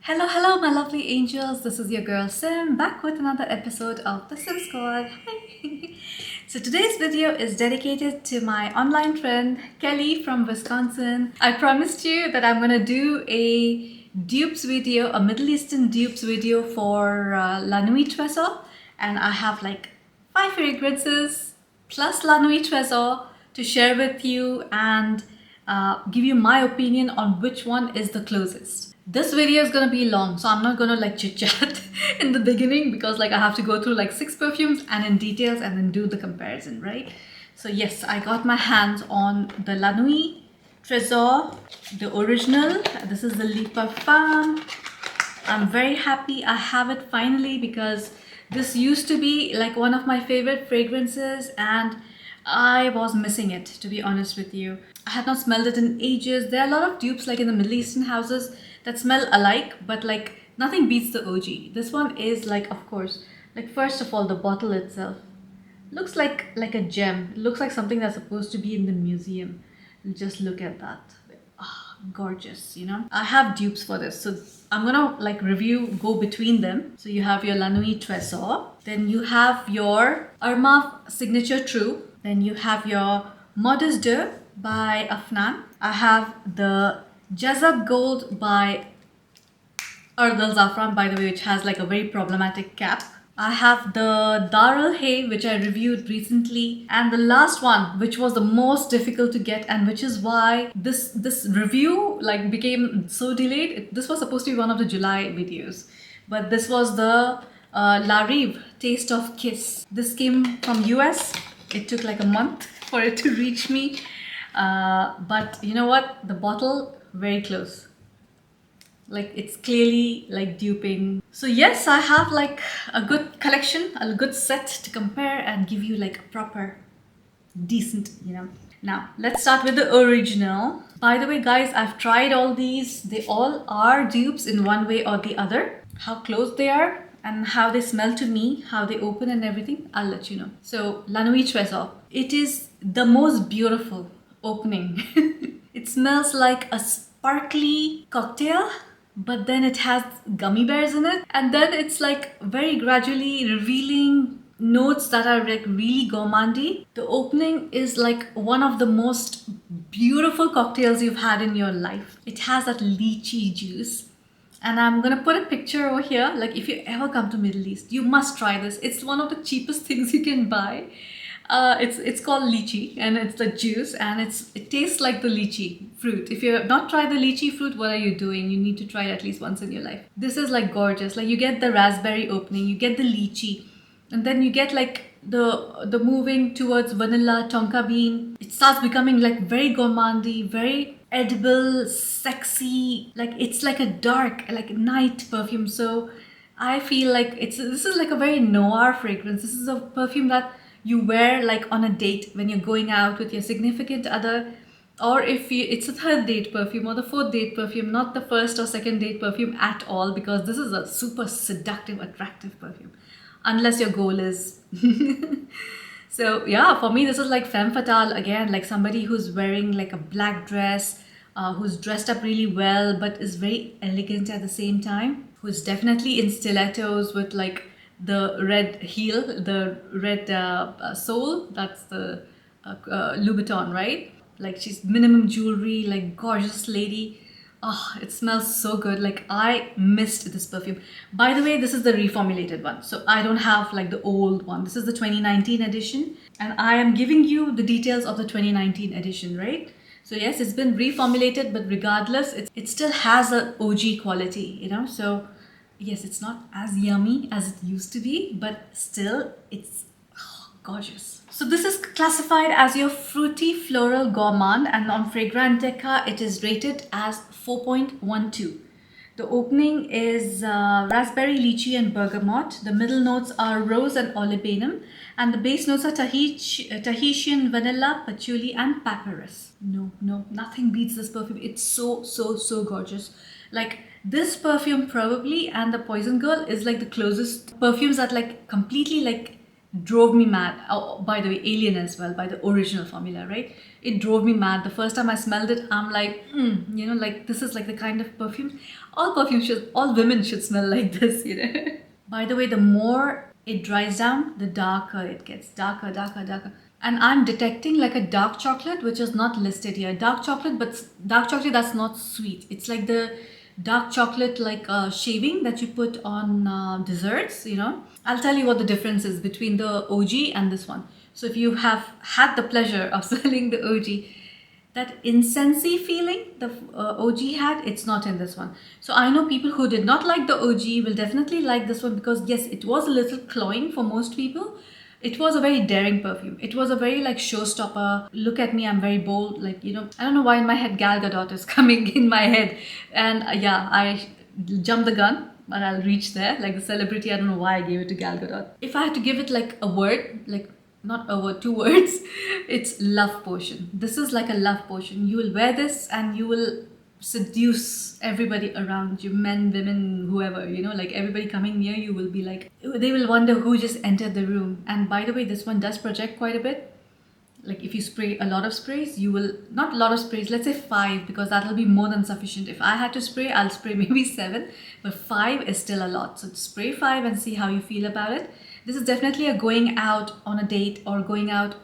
Hello, hello, my lovely angels. This is your girl Sim back with another episode of the Sim Squad. Hi. So today's video is dedicated to my online friend Kelly from Wisconsin. I promised you that I'm gonna do a dupes video, a Middle Eastern dupes video for La Nuit Tresor, and I have like 5 fragrances plus La Nuit Tresor to share with you and give you my opinion on which one is the closest. This video is gonna be long, so I'm not gonna like chit chat in the beginning because like I have to go through like 6 perfumes and in details and then do the comparison, right? So yes, I got my hands on the La Nuit Tresor, the original. This is the Le Parfum. I'm very happy I have it finally because this used to be like one of my favorite fragrances and I was missing it, to be honest with you. I had not smelled it in ages. There are a lot of dupes like in the Middle Eastern houses that smell alike, but like nothing beats the OG. This one is like, of course, like first of all, the bottle itself looks like a gem. It looks like something that's supposed to be in the museum. Just look at that. Gorgeous, you know. I have dupes for this, so I'm gonna like go between them. So you have your La Nuit Tresor, then you have your Armaf Signature True, then you have your Modest Deux by Afnan. I have the Jazab Gold by Ardal Zafran, by the way, which has like a very problematic cap. I have the Daryl Hay, which I reviewed recently, and the last one, which was the most difficult to get, and which is why this review like became so delayed. This was supposed to be one of the July videos, but this was the La Rive Taste of Kiss. This came from US. It took like a month for it to reach me, but you know what? The bottle very close. Like it's clearly like duping. So yes, I have like a good collection, a good set to compare and give you like a proper decent, you know. Now let's start with the original. By the way guys, I've tried all these. They all are dupes in one way or the other. How close they are and how they smell to me, how they open and everything, I'll let you know. So La Nuit Tresor, it is the most beautiful opening. It smells like a sparkly cocktail, but then it has gummy bears in it, and then it's like very gradually revealing notes that are like really gourmandy. The opening is like one of the most beautiful cocktails you've had in your life. It has that lychee juice, and I'm gonna put a picture over here. Like if you ever come to Middle East, you must try this. It's one of the cheapest things you can buy. It's called lychee, and it's the juice, and it tastes like the lychee fruit. If you have not tried the lychee fruit, what are you doing? You need to try it at least once in your life. This is like gorgeous. Like you get the raspberry opening, you get the lychee, and then you get like the moving towards vanilla, tonka bean. It starts becoming like very gourmandy, very edible, sexy. Like it's like a dark, like night perfume. So I feel like this is like a very noir fragrance. This is a perfume that you wear like on a date when you're going out with your significant other, or if it's a third date perfume or the fourth date perfume, not the first or second date perfume at all, because this is a super seductive, attractive perfume, unless your goal is so yeah, for me this is like femme fatale again, like somebody who's wearing like a black dress, who's dressed up really well but is very elegant at the same time, who's definitely in stilettos with like the red heel, the red sole. That's the Louboutin, right? Like she's minimum jewelry, like gorgeous lady. Oh, it smells so good. Like I missed this perfume. By the way, this is the reformulated one. So I don't have like the old one. This is the 2019 edition. And I am giving you the details of the 2019 edition, right? So yes, it's been reformulated, but regardless, it still has a OG quality, you know? So yes, it's not as yummy as it used to be, but still it's gorgeous. So this is classified as your fruity floral gourmand, and on Fragrantica it is rated as 4.12. The opening is raspberry, lychee and bergamot. The middle notes are rose and olibanum, and the base notes are Tahitian vanilla, patchouli and papyrus. No, nothing beats this perfume. It's so gorgeous. Like this perfume probably and the Poison Girl is like the closest perfumes that like completely like drove me mad. Oh, by the way, Alien as well, by the original formula, right? It drove me mad. The first time I smelled it, I'm like, you know, like this is like the kind of perfume. All women should smell like this, you know. By the way, the more it dries down, the darker it gets. Darker, darker, darker. And I'm detecting like a dark chocolate, which is not listed here. Dark chocolate, but dark chocolate that's not sweet. It's like the dark chocolate like shaving that you put on desserts, you know. I'll tell you what the difference is between the OG and this one. So if you have had the pleasure of smelling the OG, that incensey feeling the OG had, it's not in this one. So I know people who did not like the OG will definitely like this one, because yes, it was a little cloying for most people. It was a very daring perfume. It was a very like showstopper. Look at me, I'm very bold. Like, you know, I don't know why in my head Gal Gadot is coming in my head. And yeah, I jumped the gun, but I'll reach there. Like the celebrity, I don't know why I gave it to Gal Gadot. If I had to give it like a word, like not a word, 2 words, it's love potion. This is like a love potion. You will wear this and you will seduce everybody around you, men, women, whoever, you know, like everybody coming near you will be like, they will wonder who just entered the room. And by the way, this one does project quite a bit. Like if you spray a lot of sprays, you will, not a lot of sprays, let's say 5, because that'll be more than sufficient. If I had to spray, I'll spray maybe 7, but 5 is still a lot. So spray 5 and see how you feel about it. This is definitely a going out on a date, or going out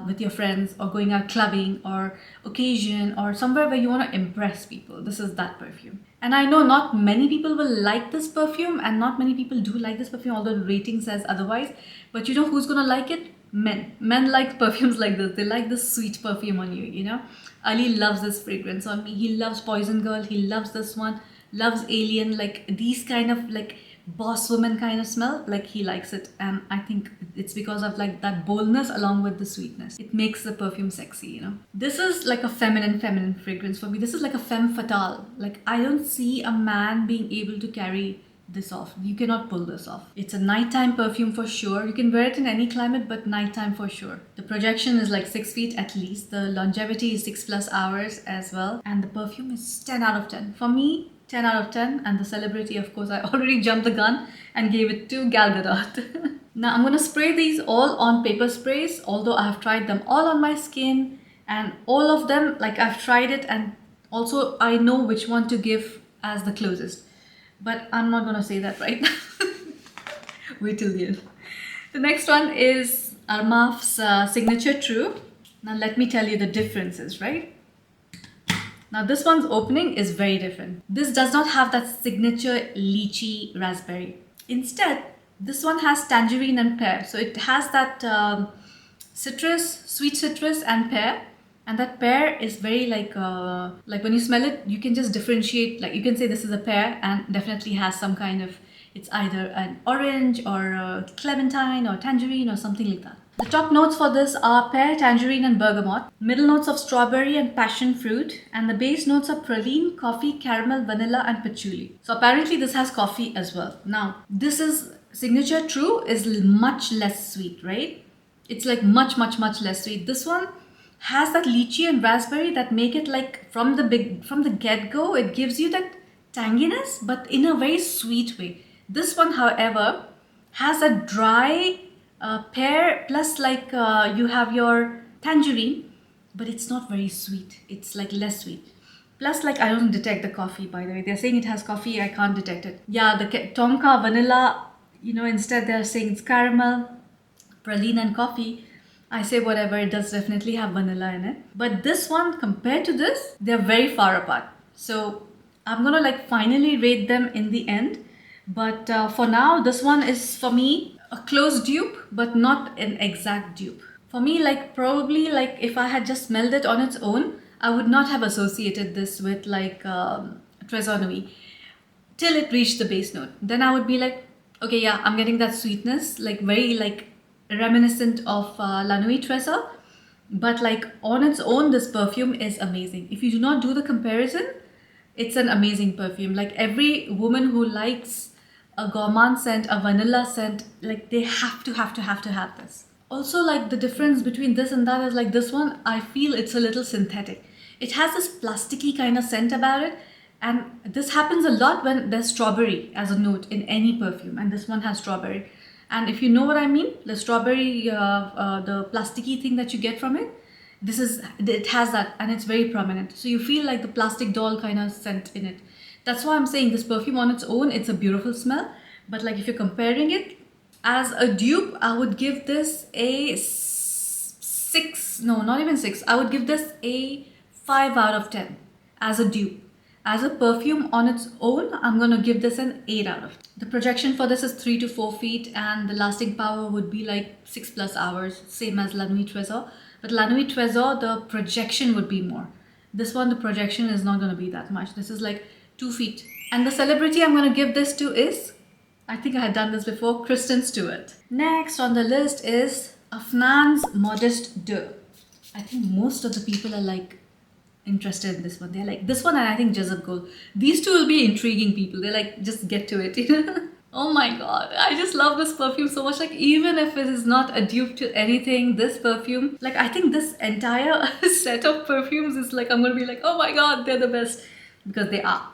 with your friends, or going out clubbing or occasion, or somewhere where you want to impress people. This is that perfume. And I know not many people will like this perfume, and not many people do like this perfume, although the rating says otherwise. But you know who's gonna like it? Men like perfumes like this. They like this sweet perfume on you, you know. Ali loves this fragrance on me. He loves Poison Girl. He loves this one. Loves Alien. Like these kind of like boss woman kind of smell, like he likes it. And I think it's because of like that boldness along with the sweetness. It makes the perfume sexy, you know. This is like a feminine fragrance for me. This is like a femme fatale. Like I don't see a man being able to carry this off. You cannot pull this off. It's a nighttime perfume for sure. You can wear it in any climate, but nighttime for sure. The projection is like 6 feet at least. The longevity is 6+ hours as well. And the perfume is 10 out of 10. For me, 10 out of 10. And the celebrity, of course, I already jumped the gun and gave it to Gal Gadot. Now I'm gonna spray these all on paper sprays, although I have tried them all on my skin, and all of them, like I've tried it, and also I know which one to give as the closest. But I'm not gonna say that right now. Wait till the end. The next one is Armaf's Signature True. Now let me tell you the differences, right? Now this one's opening is very different. This does not have that signature lychee raspberry. Instead, this one has tangerine and pear. So it has that citrus, sweet citrus and pear. And that pear is very like when you smell it, you can just differentiate. Like you can say this is a pear, and definitely has some kind of, it's either an orange or a clementine or tangerine or something like that. The top notes for this are pear, tangerine and bergamot. Middle notes of strawberry and passion fruit. And the base notes are praline, coffee, caramel, vanilla and patchouli. So apparently this has coffee as well. Now this is Signature True is much less sweet, right? It's like much less sweet. This one has that lychee and raspberry that make it like from the get-go, it gives you that tanginess, but in a very sweet way. This one, however, has a dry pear plus like you have your tangerine, but it's not very sweet. It's like less sweet. Plus, like I don't detect the coffee, by the way. They're saying it has coffee, I can't detect it. Yeah, the Tonka vanilla, you know, instead they're saying it's caramel, praline and coffee. I say whatever, it does definitely have vanilla in it. But this one, compared to this, they're very far apart. So I'm gonna like finally rate them in the end. But for now, this one is for me a close dupe, but not an exact dupe. For me, like probably like if I had just smelled it on its own, I would not have associated this with like Tresor Nuit till it reached the base note. Then I would be like, okay, yeah, I'm getting that sweetness, like very like reminiscent of La Nuit Tresor, but like on its own this perfume is amazing. If you do not do the comparison, it's an amazing perfume. Like every woman who likes a gourmand scent, a vanilla scent, like they have to have this. Also, like the difference between this and that is like this one, I feel it's a little synthetic. It has this plasticky kind of scent about it, and this happens a lot when there's strawberry as a note in any perfume, and this one has strawberry. And if you know what I mean, the strawberry, the plasticky thing that you get from it, it has that, and it's very prominent. So you feel like the plastic doll kind of scent in it. That's why I'm saying this perfume on its own, it's a beautiful smell. But like if you're comparing it as a dupe, I would give this a 6. No, not even 6. I would give this a 5 out of 10 as a dupe. As a perfume on its own, I'm going to give this an 8 out of 10. The projection for this is 3 to 4 feet, and the lasting power would be like 6+ hours, same as La Nuit Tresor. But La Nuit Tresor, the projection would be more. This one, the projection is not going to be that much. This is like 2 feet. And the celebrity I'm going to give this to is, I think I had done this before, Kristen Stewart. Next on the list is Afnan's Modest Deux. I think most of the people are like interested in this one. They're like, this one, and I think Jazab Gold. These two will be intriguing people. They're like, just get to it, you know? Oh my god, I just love this perfume so much. Like, even if it is not a dupe to anything, this perfume, like, I think this entire set of perfumes is like, I'm gonna be like, oh my god, they're the best. Because they are.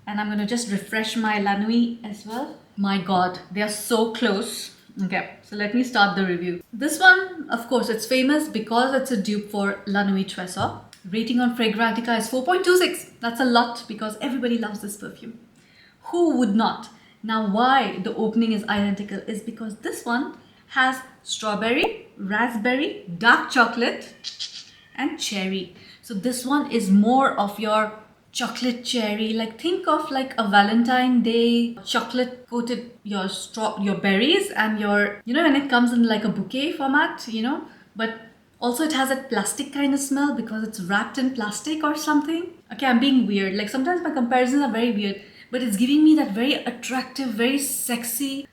And I'm gonna just refresh my La Nuit as well. My god, they are so close. Okay, so let me start the review. This one, of course, it's famous because it's a dupe for La Nuit Tresor. Rating on Fragrantica is 4.26. That's a lot because everybody loves this perfume. Who would not? Now, why the opening is identical is because this one has strawberry, raspberry, dark chocolate, and cherry. So this one is more of your chocolate cherry. Like, think of like a Valentine Day chocolate coated your berries and your, you know, when it comes in like a bouquet format, you know, but also it has a plastic kind of smell because it's wrapped in plastic or something. Okay, I'm being weird. Like, sometimes my comparisons are very weird, but it's giving me that very attractive, very sexy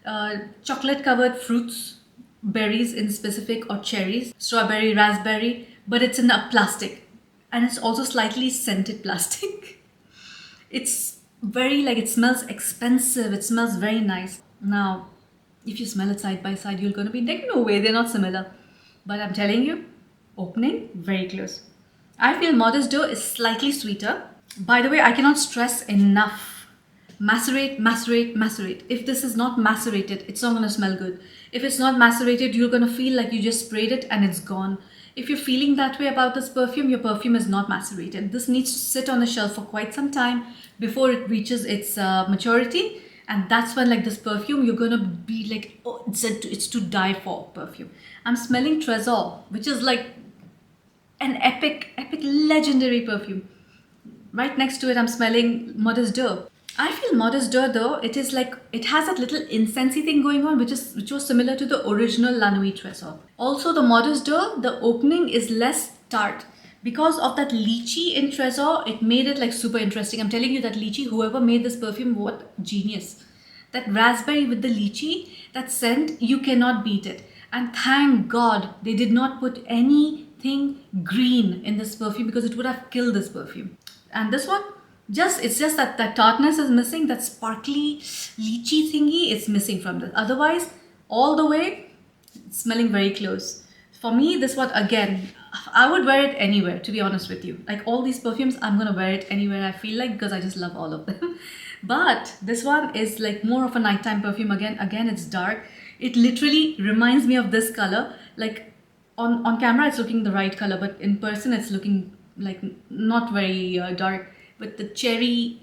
chocolate covered fruits, berries in specific, or cherries, strawberry, raspberry, but it's in a plastic, and it's also slightly scented plastic. It's very, like, it smells expensive, it smells very nice. Now, if you smell it side by side, you're gonna be like, no way, they're not similar. But I'm telling you, opening, very close. I feel Modest Deux is slightly sweeter. By the way, I cannot stress enough. Macerate, macerate, macerate. If this is not macerated, it's not gonna smell good. If it's not macerated, you're gonna feel like you just sprayed it and it's gone. If you're feeling that way about this perfume, your perfume is not macerated. This needs to sit on the shelf for quite some time before it reaches its maturity. And that's when, like, this perfume, you're gonna be like, oh, it's to die for perfume. I'm smelling Tresor, which is like an epic, legendary perfume. Right next to it, I'm smelling Modest Deux. I feel Modest Deux, though, it is like, it has that little incensey thing going on, which was similar to the original La Nuit Tresor. Also, the Modest Deux, the opening is less tart. Because of that lychee in Tresor, it made it like super interesting. I'm telling you, that lychee, whoever made this perfume, what genius. That raspberry with the lychee, that scent, you cannot beat it. And thank God they did not put anything green in this perfume, because it would have killed this perfume. And this one, it's just that tartness is missing, that sparkly lychee thingy is missing from this. Otherwise, all the way, it's smelling very close. For me, this one, again, I would wear it anywhere, to be honest with you. Like, all these perfumes, I'm gonna wear it anywhere I feel like, because I just love all of them. But this one is like more of a nighttime perfume. Again, it's dark. It literally reminds me of this color. Like, on camera, it's looking the right color, but in person, it's looking like not very dark, but the cherry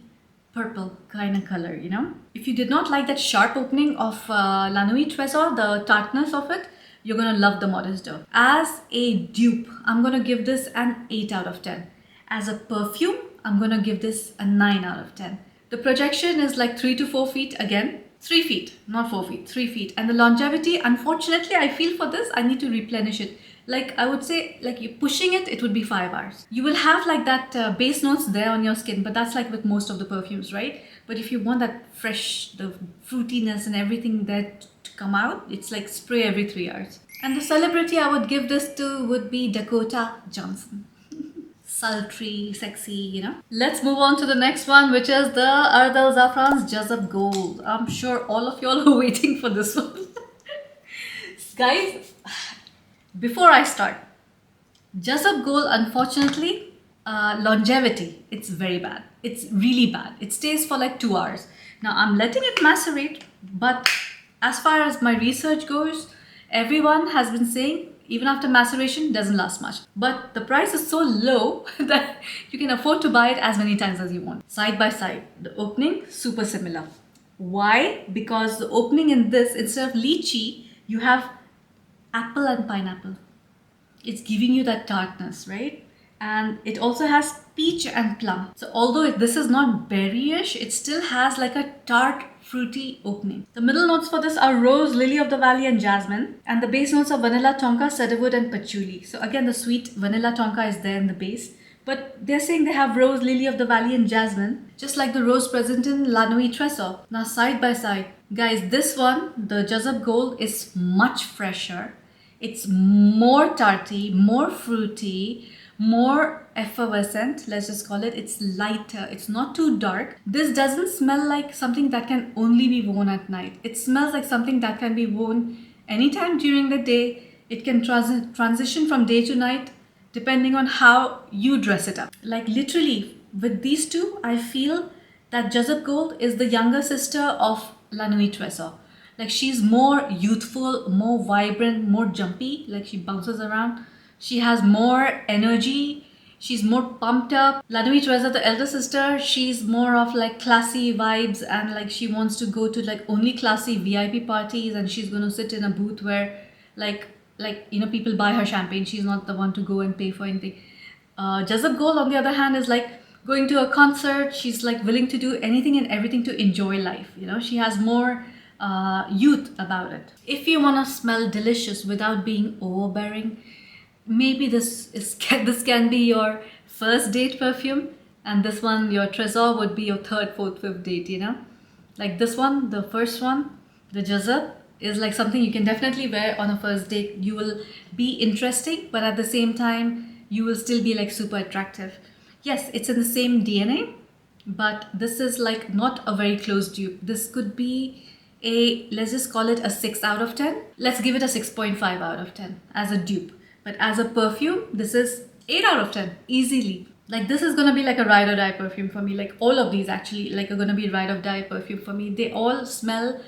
purple kind of color, you know? If you did not like that sharp opening of La Nuit Tresor, the tartness of it, you're gonna love the Modest Deux. As a dupe, I'm gonna give this an 8 out of 10. As a perfume, I'm gonna give this a 9 out of 10. The projection is like 3 to 4 feet again. 3 feet, not 4 feet, 3 feet. And the longevity, unfortunately, I feel for this, I need to replenish it. Like, I would say, like, you're pushing it, it would be 5 hours. You will have like that base notes there on your skin, but that's like with most of the perfumes, right? But if you want that fresh, the fruitiness and everything there to come out, it's like spray every 3 hours. And the celebrity I would give this to would be Dakota Johnson. Sultry, sexy, you know. Let's move on to the next one, which is the Ardal Zafran's Jazab Gold. I'm sure all of y'all are waiting for this one. Guys, before I start, Jazab Gold, unfortunately, longevity, it's very bad. It's really bad. It stays for like 2 hours. Now, I'm letting it macerate, but As far as my research goes, everyone has been saying even after maceration doesn't last much. But the price is so low that you can afford to buy it as many times as you want. Side by side, the opening super similar. Why? Because the opening in this, instead of lychee, you have apple and pineapple. It's giving you that tartness, right? And it also has peach and plum. So although this is not berryish, it still has like a tart, fruity opening. The middle notes for this are rose, lily of the valley, and jasmine. And the base notes are vanilla, tonka, cedarwood, and patchouli. So again, the sweet vanilla tonka is there in the base. But they're saying they have rose, lily of the valley, and jasmine, just like the rose present in La Nuit Tresor. Now side by side, guys, this one, the Jazab Gold, is much fresher. It's more tarty, more fruity, more effervescent, let's just call it. It's lighter, it's not too dark. This doesn't smell like something that can only be worn at night. It smells like something that can be worn anytime during the day. It can transition from day to night depending on how you dress it up. Like literally, with these two, I feel that Jazab Gold is the younger sister of La Nuit Tresor. Like she's more youthful, more vibrant, more jumpy, like she bounces around. She has more energy, she's more pumped up. La Nuit Tresor, the elder sister, she's more of like classy vibes and like she wants to go to like only classy VIP parties and she's going to sit in a booth where like people buy her champagne. She's not the one to go and pay for anything. Jazab Gold on the other hand is like going to a concert. She's like willing to do anything and everything to enjoy life. She has more youth about it. If you want to smell delicious without being overbearing, maybe this can be your first date perfume, and this one, your Tresor, would be your third, fourth, fifth date. Like this one, the first one, the Jazab, is like something you can definitely wear on a first date. You will be interesting, but at the same time you will still be like super attractive. Yes, it's in the same DNA, but this is like not a very close dupe. This could be let's just call it a 6 out of 10. Let's give it a 6.5 out of 10 as a dupe. But as a perfume, this is 8 out of 10 easily. Like this is gonna be like a ride or die perfume for me. Like all of these actually like are gonna be ride or die perfume for me. They all smell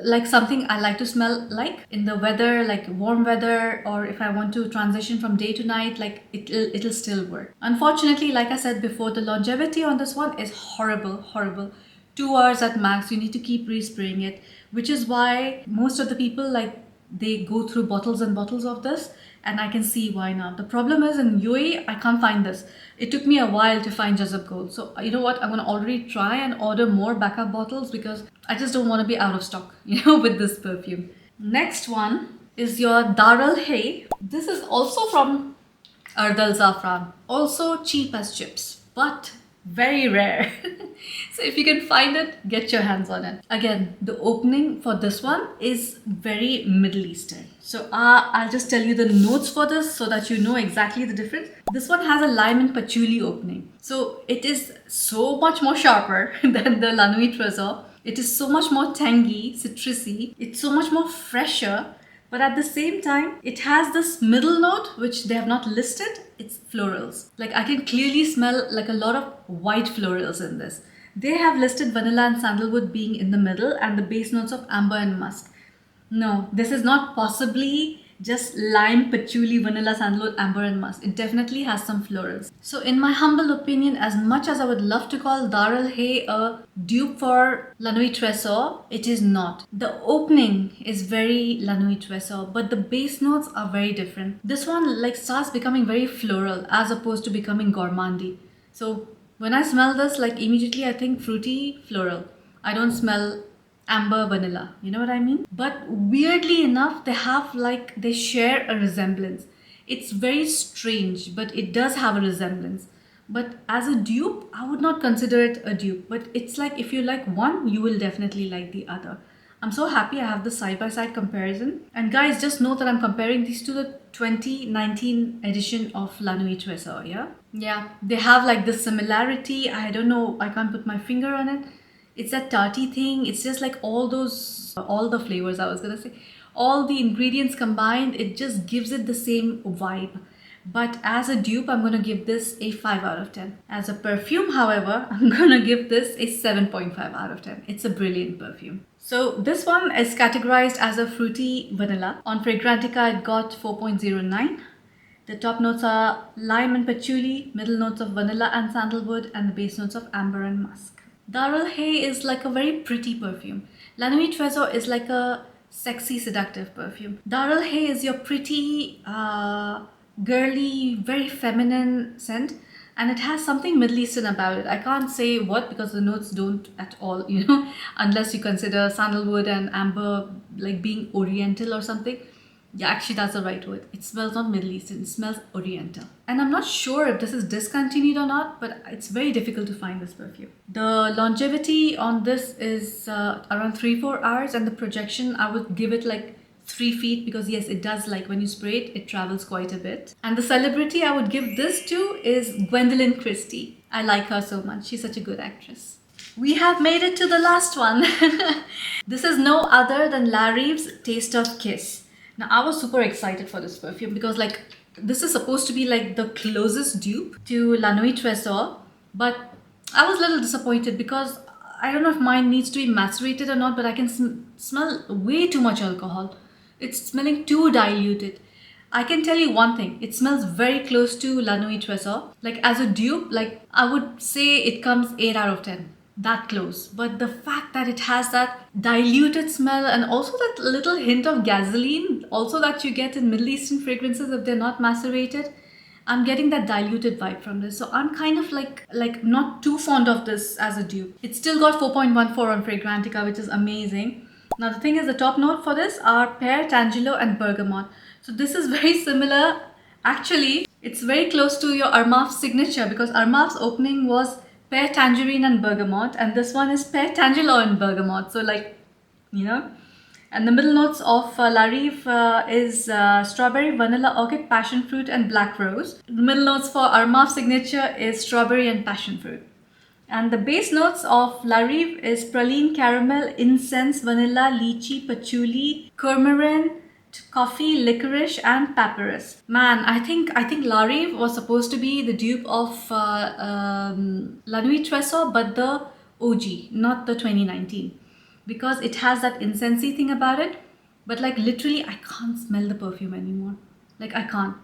like something I like to smell like in the weather, like warm weather, or if I want to transition from day to night, like it'll still work. Unfortunately, like I said before, the longevity on this one is horrible. 2 hours at max. You need to keep respraying it, which is why most of the people like they go through bottles and bottles of this, and I can see why now. The problem is in UAE, I can't find this. It took me a while to find Jazab Gold. So you know what? I'm gonna already try and order more backup bottles because I just don't want to be out of stock, with this perfume. Next one is your Daryl Hay. This is also from Ardal Zafran. Also cheap as chips, but very rare. So if you can find it, get your hands on it. Again, the opening for this one is very Middle Eastern. So I'll just tell you the notes for this so that you know exactly the difference. This one has a lime and patchouli opening. So it is so much more sharper than the La Nuit Tresor. It is so much more tangy, citrusy. It's so much more fresher. But at the same time, it has this middle note, which they have not listed. It's florals. Like I can clearly smell like a lot of white florals in this. They have listed vanilla and sandalwood being in the middle and the base notes of amber and musk. No, this is not possibly just lime, patchouli, vanilla, sandalwood, amber and musk. It definitely has some florals. So in my humble opinion, as much as I would love to call Daryl Hay a dupe for La Nuit Tresor, it is not. The opening is very La Nuit Tresor, but the base notes are very different. This one like starts becoming very floral as opposed to becoming gourmandy. So when I smell this, like immediately I think fruity, floral. I don't smell amber, vanilla. You know what I mean? But weirdly enough, they share a resemblance. It's very strange, but it does have a resemblance. But as a dupe, I would not consider it a dupe. But it's like if you like one, you will definitely like the other. I'm so happy I have the side-by-side comparison. And guys, just know that I'm comparing these to the 2019 edition of La Nuit Tresor, yeah? Yeah, they have like this similarity. I don't know, I can't put my finger on it. It's that tarty thing. It's just like all the flavors I was gonna say. All the ingredients combined, it just gives it the same vibe. But as a dupe, I'm going to give this a 5 out of 10. As a perfume, however, I'm going to give this a 7.5 out of 10. It's a brilliant perfume. So this one is categorized as a fruity vanilla. On Fragrantica, it got 4.09. The top notes are lime and patchouli, middle notes of vanilla and sandalwood, and the base notes of amber and musk. Daryl Hay is like a very pretty perfume. La Nuit Tresor is like a sexy, seductive perfume. Daryl Hay is your pretty, girly, very feminine scent, and it has something Middle Eastern about it. I can't say what because the notes don't at all, unless you consider sandalwood and amber like being oriental or something. Yeah, actually that's the right word. It smells not Middle Eastern, it smells oriental. And I'm not sure if this is discontinued or not, but it's very difficult to find this perfume. The longevity on this is around 3-4 hours, and the projection, I would give it like 3 feet, because yes, it does, like when you spray it, it travels quite a bit. And the celebrity I would give this to is Gwendolyn Christie. I like her so much. She's such a good actress. We have made it to the last one. This is no other than La Rive's Taste of Kiss. Now, I was super excited for this perfume because like this is supposed to be like the closest dupe to La Nuit Tresor, but I was a little disappointed because I don't know if mine needs to be macerated or not, but I can smell way too much alcohol. It's smelling too diluted. I can tell you one thing, it smells very close to La Nuit Tresor. Like as a dupe, like I would say it comes 8 out of 10. That close. But the fact that it has that diluted smell and also that little hint of gasoline also that you get in Middle Eastern fragrances if they're not macerated, I'm getting that diluted vibe from this. So I'm kind of like not too fond of this as a dupe. It's still got 4.14 on Fragrantica, which is amazing. Now the thing is, the top note for this are pear, tangelo and bergamot. So this is very similar. Actually, it's very close to your Armaf signature because Armaf's opening was pear, tangerine and bergamot, and this one is pear, tangelo and bergamot. So like, and the middle notes of La Rive is strawberry, vanilla, orchid, passion fruit and black rose. The middle notes for Armaf signature is strawberry and passion fruit. And the base notes of La Rive is praline, caramel, incense, vanilla, lychee, patchouli, coumarin, coffee, licorice and papyrus. Man, I think La Rive was supposed to be the dupe of La Nuit Tresor, but the OG, not the 2019, because it has that incensey thing about it. But like literally, I can't smell the perfume anymore. Like I can't.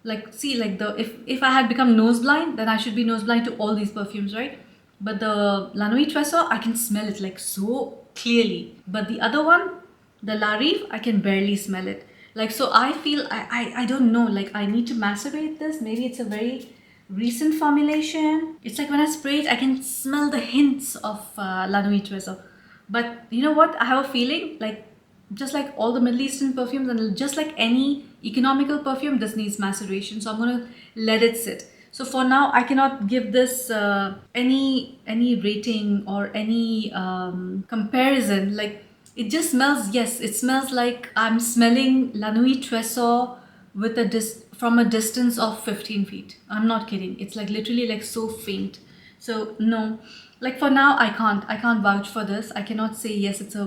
Like see, like if I had become nose blind, then I should be nose blind to all these perfumes, right? But the La Nuit Tresor, I can smell it like so clearly. But the other one, the La Rive, I can barely smell it. Like, so I feel, I don't know, like I need to macerate this. Maybe it's a very recent formulation. It's like when I spray it, I can smell the hints of La Nuit Tresor. But you know what? I have a feeling like, just like all the Middle Eastern perfumes and just like any economical perfume, this needs maceration. So I'm going to let it sit. So for now, I cannot give this any rating or any comparison. Like, it just smells, yes, it smells like I'm smelling La Nuit Tresor with from a distance of 15 feet. I'm not kidding. It's like literally like so faint. So no, like for now, I can't vouch for this. I cannot say yes, it's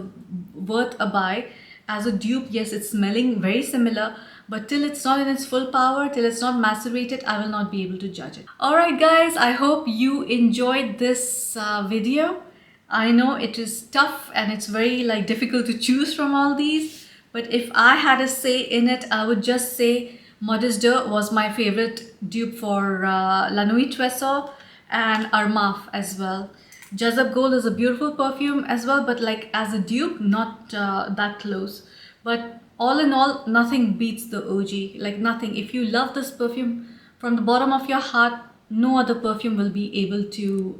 worth a buy. As a dupe, yes, it's smelling very similar, but till it's not in its full power, till it's not macerated, I will not be able to judge it. Alright guys, I hope you enjoyed this video. I know it is tough and it's very like difficult to choose from all these, but if I had a say in it, I would just say Modest Deux was my favorite dupe for La Nuit Tresor and Armaf as well. Jazab Gold is a beautiful perfume as well, but like as a dupe, not that close. But all in all, nothing beats the OG, like nothing. If you love this perfume from the bottom of your heart, no other perfume will be able to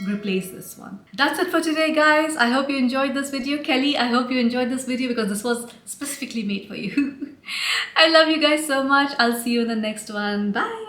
replace this one. That's it for today guys. I hope you enjoyed this video. Kelly, I hope you enjoyed this video because this was specifically made for you. I love you guys so much. I'll see you in the next one. Bye.